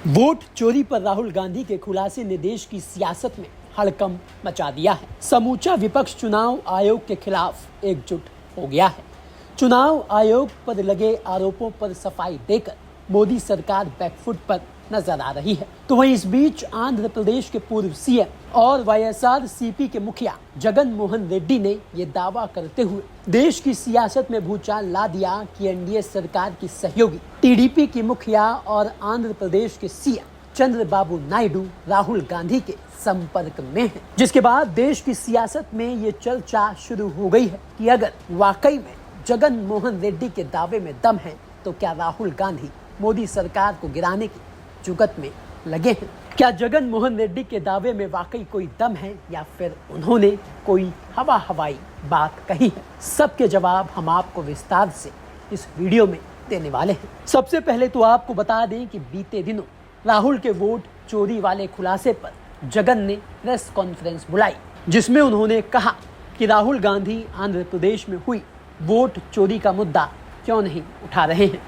Vote चोरी पर राहुल गांधी के खुलासे ने देश की सियासत में हड़कंप मचा दिया है। समूचा विपक्ष चुनाव आयोग के खिलाफ एकजुट हो गया है। चुनाव आयोग पर लगे आरोपों पर सफाई देकर मोदी सरकार बैकफुट पर नजर आ रही है। तो वहीं इस बीच आंध्र प्रदेश के पूर्व सीएम और वाईएसआरसीपी के मुखिया जगन मोहन रेड्डी ने ये दावा करते हुए देश की सियासत में भूचाल ला दिया कि एनडीए सरकार की सहयोगी टीडीपी की मुखिया और आंध्र प्रदेश के सीएम चंद्रबाबू नायडू राहुल गांधी के संपर्क में हैं। जिसके बाद देश की सियासत में ये चर्चा शुरू हो गई है कि अगर वाकई में जगन मोहन रेड्डी के दावे में दम है तो क्या राहुल गांधी मोदी सरकार को गिराने की जुगत में लगे हैं। क्या जगन मोहन रेड्डी के दावे में वाकई कोई दम है या फिर उन्होंने कोई हवाई बात कही है। सबके जवाब हम आपको विस्तार से इस वीडियो में देने वाले हैं। सबसे पहले तो आपको बता दें कि बीते दिनों राहुल के वोट चोरी वाले खुलासे पर जगन ने प्रेस कॉन्फ्रेंस बुलाई, जिसमें उन्होंने कहा कि राहुल गांधी आंध्र प्रदेश में हुई वोट चोरी का मुद्दा क्यों नहीं उठा रहे हैं।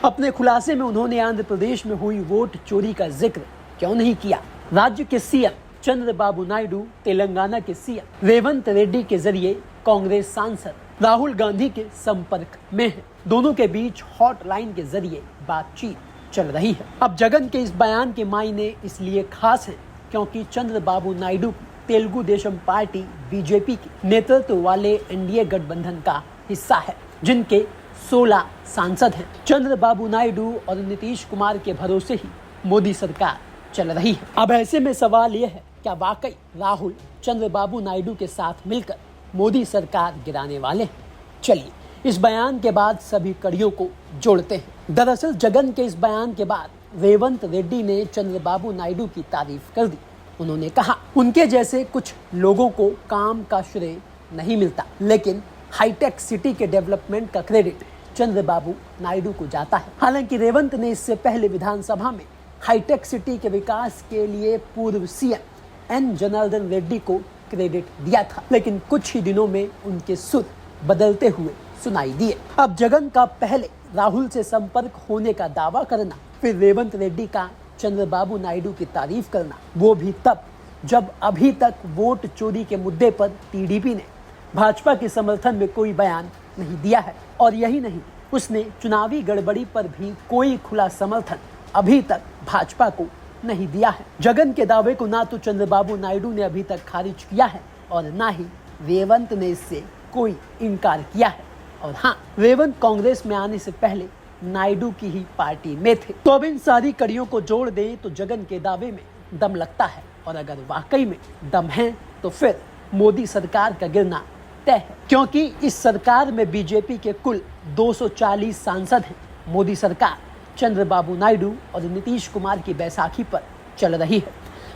अपने खुलासे में उन्होंने आंध्र प्रदेश में हुई वोट चोरी का जिक्र क्यों नहीं किया। राज्य के सीएम चंद्रबाबू नायडू तेलंगाना के सीएम रेवंत रेड्डी के जरिए कांग्रेस सांसद राहुल गांधी के संपर्क में हैं। दोनों के बीच हॉटलाइन के जरिए बातचीत चल रही है। अब जगन के इस बयान के मायने इसलिए खास हैं क्योंकि चंद्रबाबू नायडू तेलुगु देशम पार्टी बीजेपी के नेतृत्व वाले एनडीए गठबंधन का हिस्सा है, जिनके 16 सांसद हैं। चंद्रबाबू नायडू और नीतीश कुमार के भरोसे ही मोदी सरकार चल रही है। अब ऐसे में सवाल यह है, क्या वाकई राहुल चंद्रबाबू नायडू के साथ मिलकर मोदी सरकार गिराने वाले हैं। चलिए इस बयान के बाद सभी कड़ियों को जोड़ते हैं। दरअसल जगन के इस बयान के बाद रेवंत रेड्डी ने चंद्रबाबू नायडू की तारीफ कर दी। उन्होंने कहा उनके जैसे कुछ लोगों को काम का श्रेय नहीं मिलता, लेकिन हाईटेक सिटी के डेवलपमेंट का क्रेडिट चंद्रबाबू नायडू को जाता है। हालांकि रेवंत ने इससे पहले विधानसभा में हाईटेक सिटी के विकास के लिए पूर्व सीएम एन जनार्दन रेड्डी को क्रेडिट दिया था, लेकिन कुछ ही दिनों में उनके सुर बदलते हुए सुनाई दिए। अब जगन का पहले राहुल से संपर्क होने का दावा करना, फिर रेवंत रेड्डी का चंद्रबाबू नायडू की तारीफ करना, वो भी तब जब अभी तक वोट चोरी के मुद्दे पर टीडीपी ने भाजपा के समर्थन में कोई बयान नहीं दिया है। और यही नहीं, उसने चुनावी गड़बड़ी पर भी कोई खुला समर्थन अभी तक भाजपा को नहीं दिया है। जगन के दावे को ना तो चंद्रबाबू नायडू ने अभी तक खारिज किया है और ना ही रेवंत ने इससे कोई इनकार किया है। और हाँ, रेवंत कांग्रेस में आने से पहले नायडू की ही पार्टी में थे। तो अब इन सारी कड़ियों को जोड़ दें तो जगन के दावे में दम लगता है, और अगर वाकई में दम है तो फिर मोदी सरकार का गिरना तय है, क्योंकि इस सरकार में बीजेपी के कुल 240 सांसद हैं। मोदी सरकार चंद्रबाबू नायडू और नीतीश कुमार की बैसाखी पर चल रही है।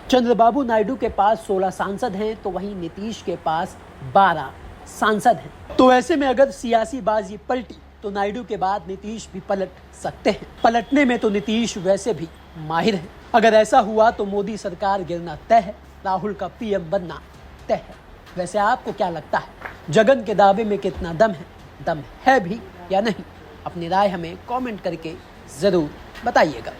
चंद्रबाबू नायडू के पास 16 सांसद हैं, तो वहीं नीतीश के पास 12 सांसद हैं। तो ऐसे में अगर सियासी बाजी पलटी तो नायडू के बाद नीतीश भी पलट सकते हैं। पलटने में तो नीतीश वैसे भी माहिर हैं। अगर ऐसा हुआ तो मोदी सरकार गिरना तय है, राहुल का पीएम बनना तय है। वैसे आपको क्या लगता है, जगन के दावे में कितना दम है भी या नहीं? अपनी राय हमें कमेंट करके जरूर बताइएगा।